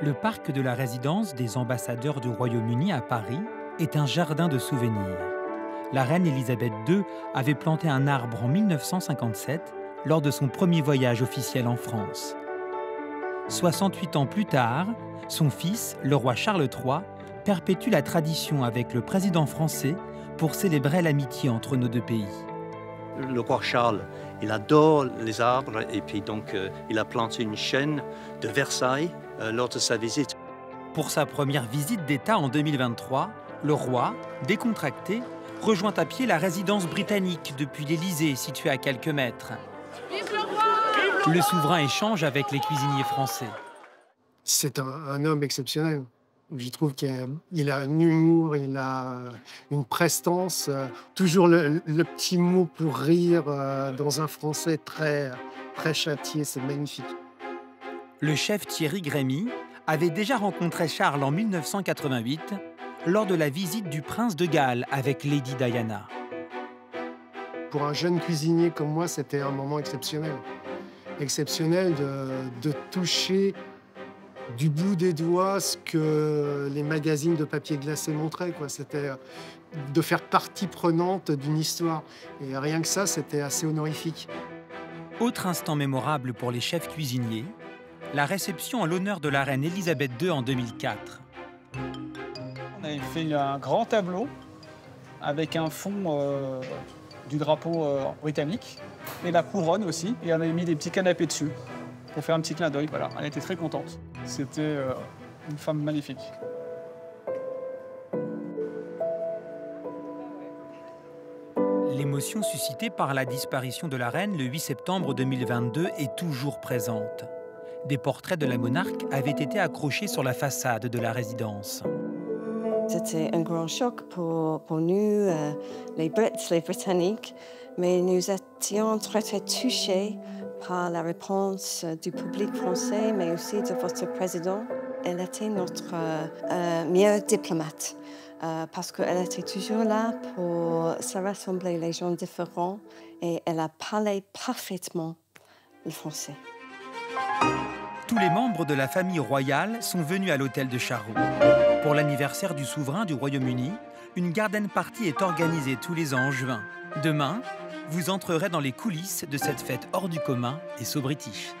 Le parc de la résidence des ambassadeurs du Royaume-Uni à Paris est un jardin de souvenirs. La reine Élisabeth II avait planté un arbre en 1957 lors de son premier voyage officiel en France. 68 ans plus tard, son fils, le roi Charles III, perpétue la tradition avec le président français pour célébrer l'amitié entre nos deux pays. Le roi Charles, il adore les arbres et puis donc il a planté une chêne de Versailles lors de sa visite. Pour sa première visite d'État en 2023, le roi, décontracté, rejoint à pied la résidence britannique depuis l'Élysée, située à quelques mètres. Vive le roi! Le souverain échange avec les cuisiniers français. C'est un homme exceptionnel. Je trouve qu'il a un humour, il a une prestance, toujours le petit mot pour rire dans un français très, très châtié, c'est magnifique. Le chef Thierry Grémy avait déjà rencontré Charles en 1988 lors de la visite du prince de Galles avec Lady Diana. Pour un jeune cuisinier comme moi, c'était un moment exceptionnel. Exceptionnel de toucher du bout des doigts ce que les magazines de papier glacé montraient, quoi. C'était de faire partie prenante d'une histoire. Et rien que ça, c'était assez honorifique. Autre instant mémorable pour les chefs cuisiniers, la réception en l'honneur de la reine Élisabeth II en 2004. On avait fait un grand tableau avec un fond du drapeau britannique et la couronne aussi. Et on avait mis des petits canapés dessus pour faire un petit clin d'œil. Voilà, elle était très contente. C'était une femme magnifique. L'émotion suscitée par la disparition de la reine le 8 septembre 2022 est toujours présente. Des portraits de la monarque avaient été accrochés sur la façade de la résidence. C'était un grand choc pour nous, les Brits, les Britanniques, mais nous étions très, très touchés par la réponse du public français, mais aussi de votre président. Elle était notre meilleure diplomate parce qu'elle était toujours là pour se rassembler les gens différents et elle a parlé parfaitement le français. Tous les membres de la famille royale sont venus à l'hôtel de Charroux. Pour l'anniversaire du souverain du Royaume-Uni, une garden party est organisée tous les ans en juin. Demain, vous entrerez dans les coulisses de cette fête hors du commun et so british.